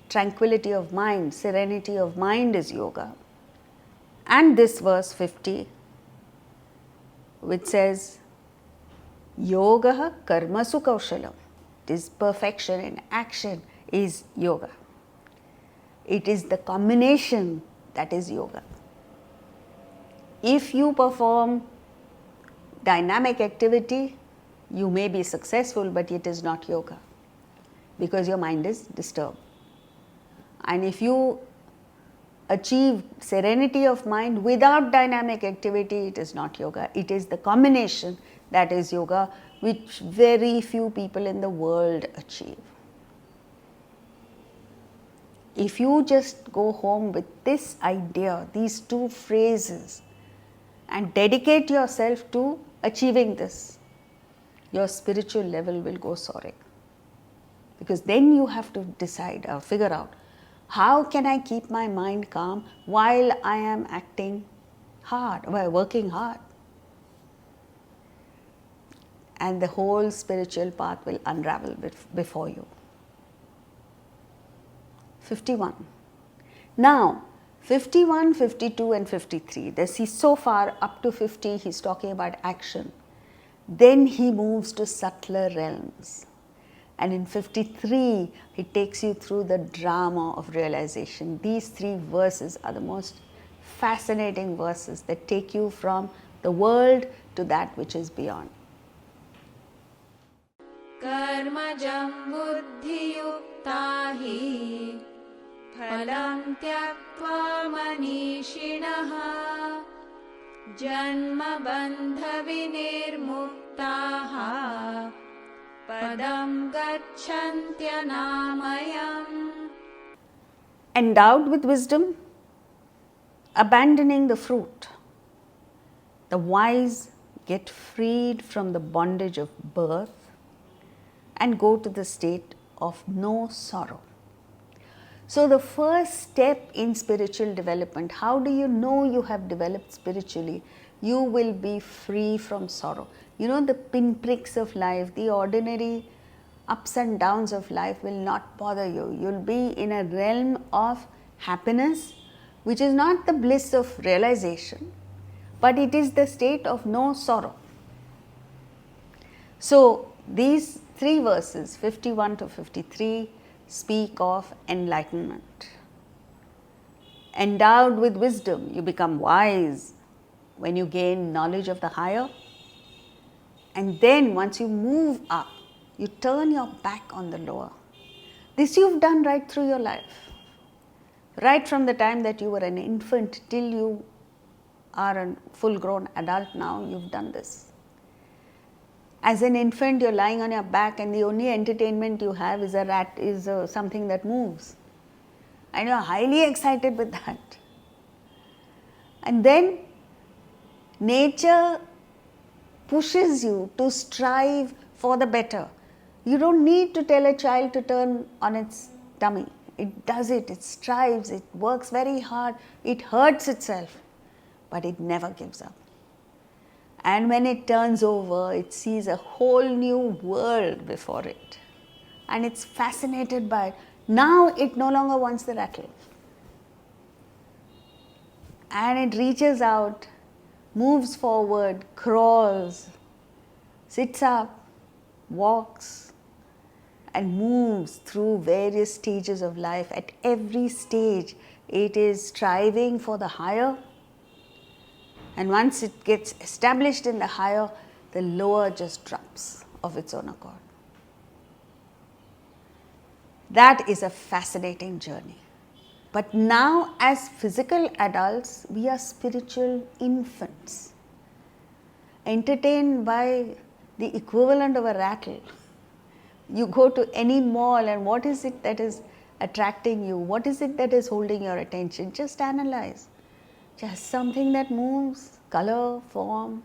Tranquility of mind, serenity of mind is yoga. And this verse 50, which says Yoga Karmasu Kaushalam. It is perfection in action is yoga. It is the combination that is yoga. If you perform dynamic activity, you may be successful, but it is not yoga, because your mind is disturbed. And if you achieve serenity of mind without dynamic activity, it is not yoga. It is the combination That is yoga which very few people in the world achieve. If you just go home with this idea, these two phrases, and dedicate yourself to achieving this, your spiritual level will go soaring. Because then you have to decide or figure out, how can I keep my mind calm while I am acting hard, while working hard? And the whole spiritual path will unravel before you. 51. Now, 51, 52 and 53, this is so far up to 50, he's talking about action. Then he moves to subtler realms. And in 53, he takes you through the drama of realization. These three verses are the most fascinating verses that take you from the world to that which is beyond. कर्मजं बुद्धियुक्ता हि फलं त्यक्त्वा मनीषिणः जन्मबन्धविनिर्मुक्ताः पदं गच्छन्त्यनामयम्. Endowed with wisdom, abandoning the fruit, the wise get freed from the bondage of birth and go to the state of no sorrow. So the first step in spiritual development, how do you know you have developed spiritually? You will be free from sorrow. You know, the pinpricks of life, the ordinary ups and downs of life will not bother you. You'll be in a realm of happiness, which is not the bliss of realization, but it is the state of no sorrow. So these three verses, 51 to 53, speak of enlightenment. Endowed with wisdom, you become wise when you gain knowledge of the higher. And then once you move up, you turn your back on the lower. This you've done right through your life. Right from the time that you were an infant till you are a full-grown adult now, you've done this. As an infant, you're lying on your back and the only entertainment you have is a rat, is something that moves. And you're highly excited with that. And then nature pushes you to strive for the better. You don't need to tell a child to turn on its tummy. It does it, it strives, it works very hard, it hurts itself, but it never gives up. And when it turns over, it sees a whole new world before it. And it's fascinated by it. Now it no longer wants the rattle. And it reaches out, moves forward, crawls, sits up, walks, and moves through various stages of life. At every stage, it is striving for the higher. And once it gets established in the higher, the lower just drops of its own accord. That is a fascinating journey. But now, as physical adults, we are spiritual infants, entertained by the equivalent of a rattle. You go to any mall and what is it that is attracting you? What is it that is holding your attention? Just analyze. Just something that moves, color, form.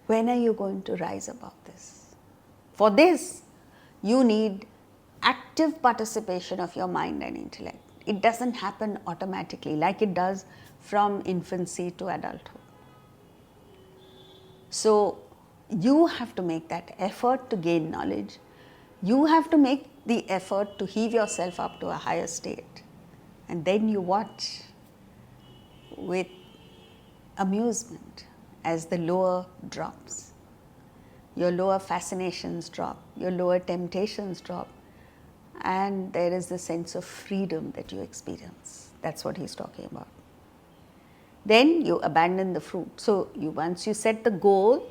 When are you going to rise above this? For this, you need active participation of your mind and intellect. It doesn't happen automatically like it does from infancy to adulthood. So you have to make that effort to gain knowledge. You have to make the effort to heave yourself up to a higher state. And then you watch with amusement as the lower drops. Your lower fascinations drop, your lower temptations drop, and there is the sense of freedom that you experience. That's what he's talking about. Then you abandon the fruit. So once you set the goal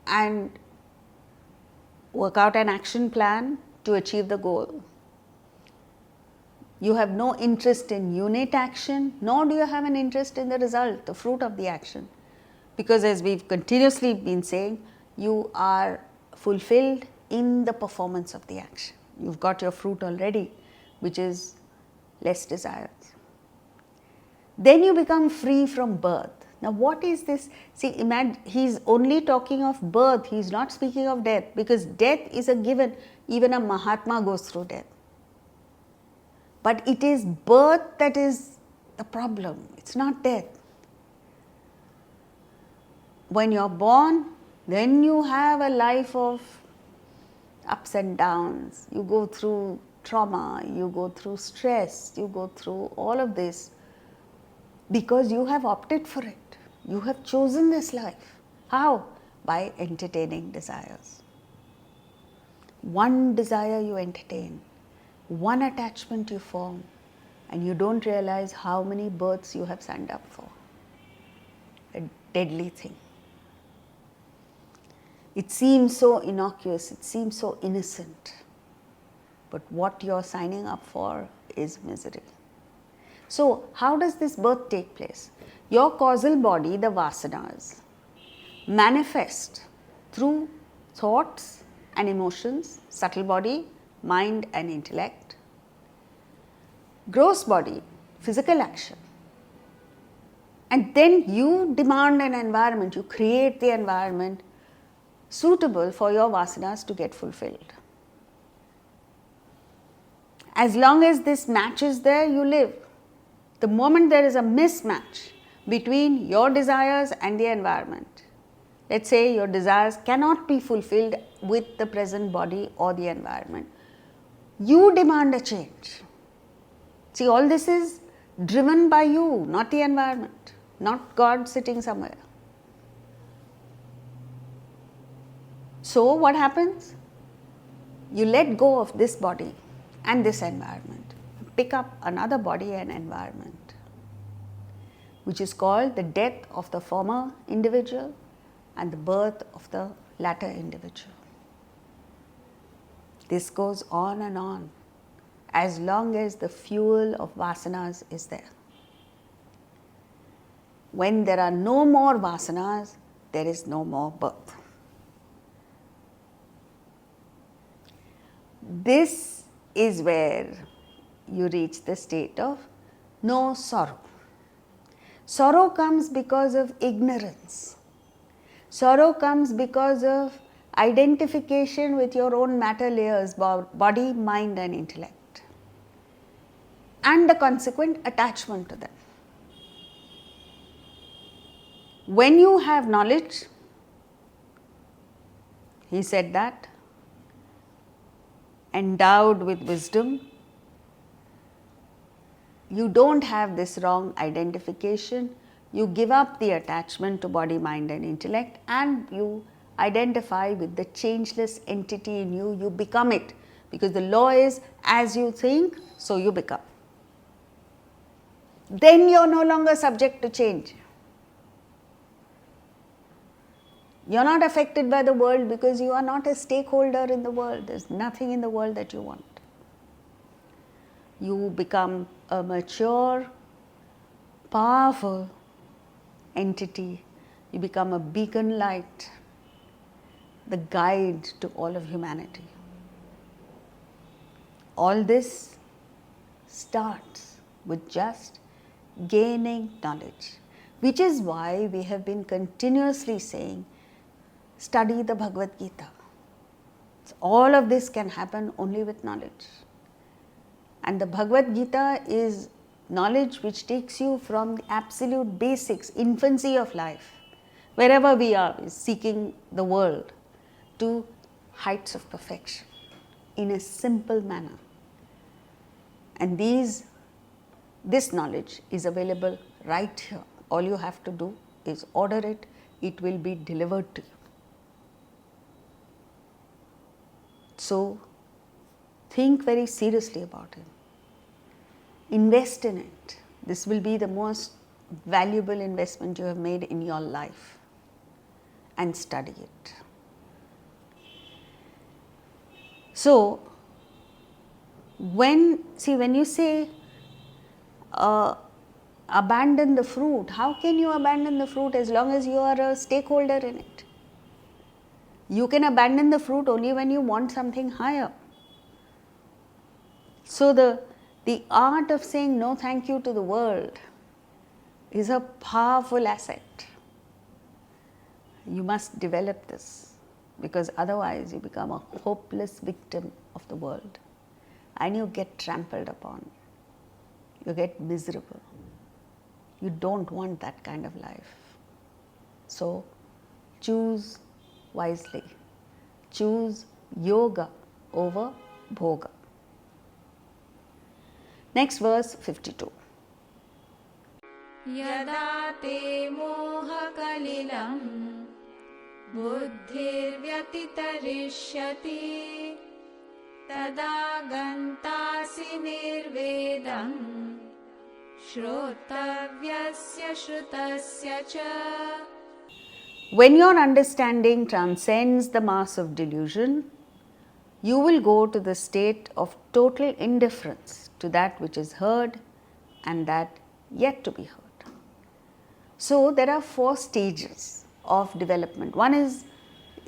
and work out an action plan to achieve the goal, You have no interest in unit action, nor do you have an interest in the result, the fruit of the action. Because as we've continuously been saying, you are fulfilled in the performance of the action. You've got your fruit already, which is less desires. Then you become free from birth. Now what is this? See, imagine, he's only talking of birth, he's not speaking of death, because death is a given. Even a Mahatma goes through death. But it is birth that is the problem, it's not death. When you're born, then you have a life of ups and downs. You go through trauma, you go through stress, you go through all of this because you have opted for it. You have chosen this life. How? By entertaining desires. One desire you entertain, one attachment you form, and you don't realize how many births you have signed up for. A deadly thing. It seems so innocuous, it seems so innocent, but what you're signing up for is misery. So, how does this birth take place? Your causal body, the vasanas, manifest through thoughts and emotions, subtle body, mind and intellect. Gross body, physical action. And then you demand an environment, you create the environment suitable for your vasanas to get fulfilled. As long as this match is there, you live. The moment there is a mismatch between your desires and the environment, let's say your desires cannot be fulfilled with the present body or the environment, you demand a change. See, all this is driven by you, not the environment, not God sitting somewhere. So what happens? You let go of this body and this environment, pick up another body and environment, which is called the death of the former individual and the birth of the latter individual. This goes on and on as long as the fuel of vasanas is there. When there are no more vasanas, there is no more birth. This is where you reach the state of no sorrow. Sorrow comes because of ignorance. Sorrow comes because of identification with your own matter layers, body, mind and intellect, and the consequent attachment to them. When you have knowledge, he said that, endowed with wisdom, you don't have this wrong identification, you give up the attachment to body, mind and intellect, and you identify with the changeless entity in you, you become it, because the law is as you think, so you become. Then you are no longer subject to change. You are not affected by the world because you are not a stakeholder in the world. There is nothing in the world that you want. You become a mature, powerful entity. You become a beacon light, the guide to all of humanity. All this starts with just gaining knowledge, which is why we have been continuously saying, study the Bhagavad Gita. So all of this can happen only with knowledge. And the Bhagavad Gita is knowledge which takes you from the absolute basics, infancy of life, wherever we are, is seeking the world, to heights of perfection in a simple manner. And this knowledge is available right here. All you have to do is order it, it will be delivered to you. So, think very seriously about it. Invest in it. This will be the most valuable investment you have made in your life. And study it. when you say abandon the fruit, how can you abandon the fruit as long as you are a stakeholder in it? You can abandon the fruit only when you want something higher. So the art of saying no thank you to the world is a powerful asset. You must develop this, because otherwise you become a hopeless victim of the world and you get trampled upon. You get miserable. You don't want that kind of life. So choose wisely. Choose yoga over bhoga. Next verse 52. यदा ते मोहकलिलं बुद्धिर्व्यतितरिष्यति तदा गन्तासि निर्वेदं श्रोतव्यस्य श्रुतस्य च. When your understanding transcends the mass of delusion, you will go to the state of total indifference to that which is heard and that yet to be heard. So there are 4 stages of development. One is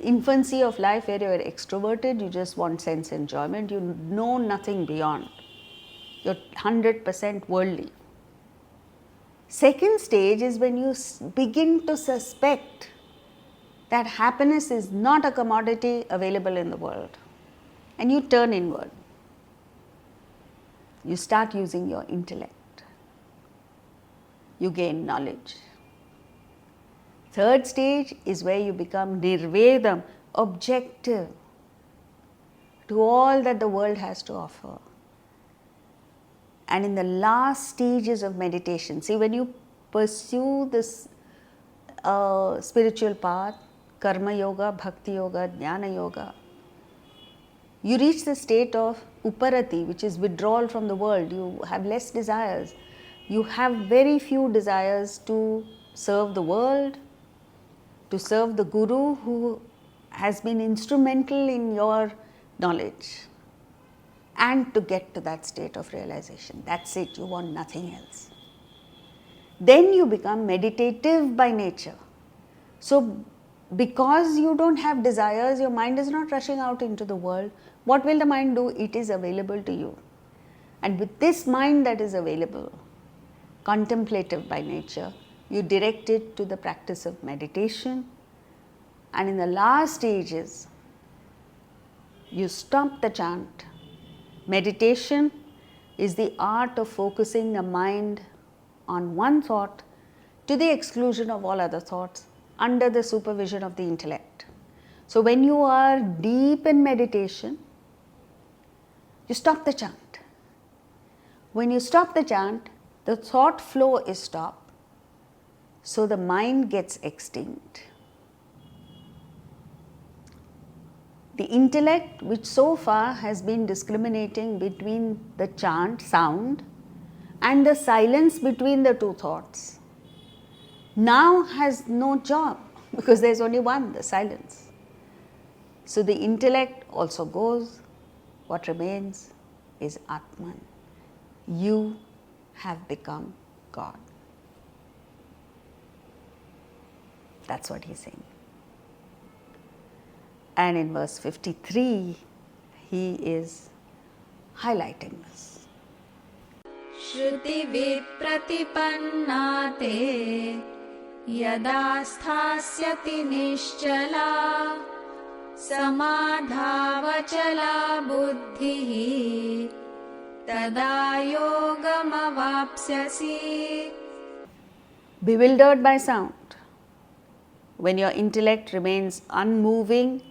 infancy of life, where you are extroverted, you just want sense enjoyment, you know nothing beyond. You're 100% worldly. Second stage is when you begin to suspect that happiness is not a commodity available in the world, and you turn inward. You start using your intellect. You gain knowledge. Third stage is where you become nirvedam, objective to all that the world has to offer. And in the last stages of meditation, see, when you pursue this spiritual path, karma yoga, bhakti yoga, jnana yoga, you reach the state of uparati, which is withdrawal from the world. You have less desires. You have very few desires to serve the world, to serve the guru who has been instrumental in your knowledge, and to get to that state of realization. That's it, you want nothing else. Then you become meditative by nature. So because you don't have desires, your mind is not rushing out into the world. What will the mind do? It is available to you. And with this mind that is available, contemplative by nature, you direct it to the practice of meditation. And in the last stages, you stop the chant. Meditation is the art of focusing the mind on one thought to the exclusion of all other thoughts under the supervision of the intellect. So when you are deep in meditation, you stop the chant. When you stop the chant, the thought flow is stopped, so the mind gets extinct. The intellect, which so far has been discriminating between the chant, sound, and the silence between the two thoughts, now has no job, because there is only one, the silence. So the intellect also goes. What remains is Atman. You have become God. That's what he's saying. And in verse 53, he is highlighting this. श्रुतिविप् प्रतिपन्ना ते यदा स्थास्यति निश्चला समाधावचला बुद्धिः तदा योगमवाप्स्यसि. Bewildered by sound, when your intellect remains unmoving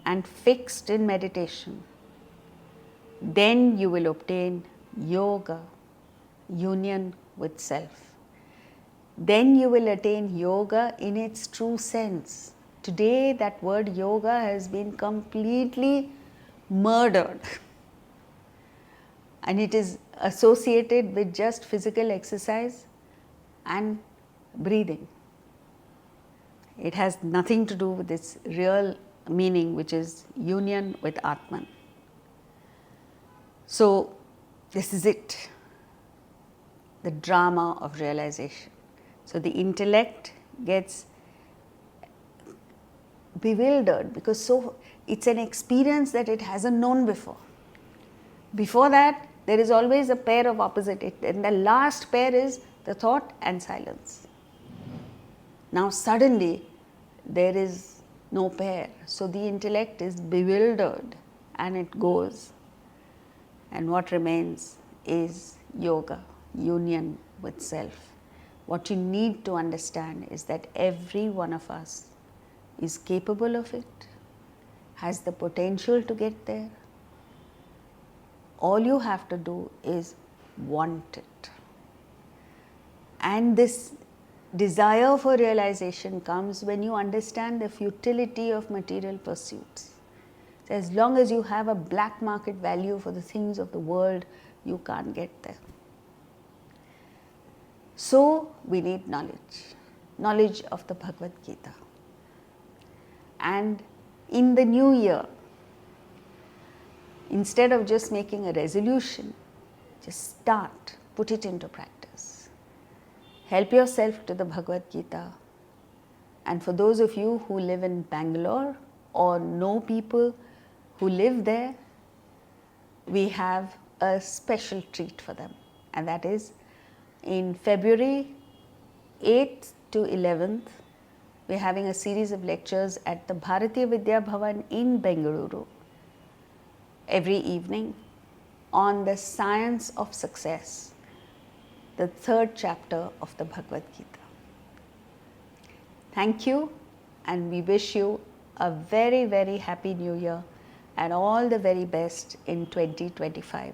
and fixed in meditation, then you will obtain yoga, union with self. Then you will attain yoga in its true sense. Today that word yoga has been completely murdered, and it is associated with just physical exercise and breathing. It has nothing to do with its real meaning, which is union with Atman. So This is it, the drama of realization. So the intellect gets bewildered because it's an experience that it hasn't known before. Before that, there is always a pair of opposite it, and the last pair is the thought and silence. Now suddenly there is no pair, so the intellect is bewildered and it goes, and what remains is yoga, union with self. What you need to understand is that every one of us is capable of it, has the potential to get there. All you have to do is want it. And this desire for realization comes when you understand the futility of material pursuits. So as long as you have a black market value for the things of the world, you can't get there. So we need knowledge of the Bhagavad Gita. And in the new year, instead of just making a resolution, just start, put it into practice. Help yourself to the Bhagavad Gita. And for those of you who live in Bangalore or know people who live there, we have a special treat for them. And that is in February 8th to 11th, we're having a series of lectures at the Bharatiya Vidya Bhavan in Bengaluru every evening on the science of success, the third chapter of the Bhagavad Gita. Thank you, and we wish you a very, very happy new year and all the very best in 2025.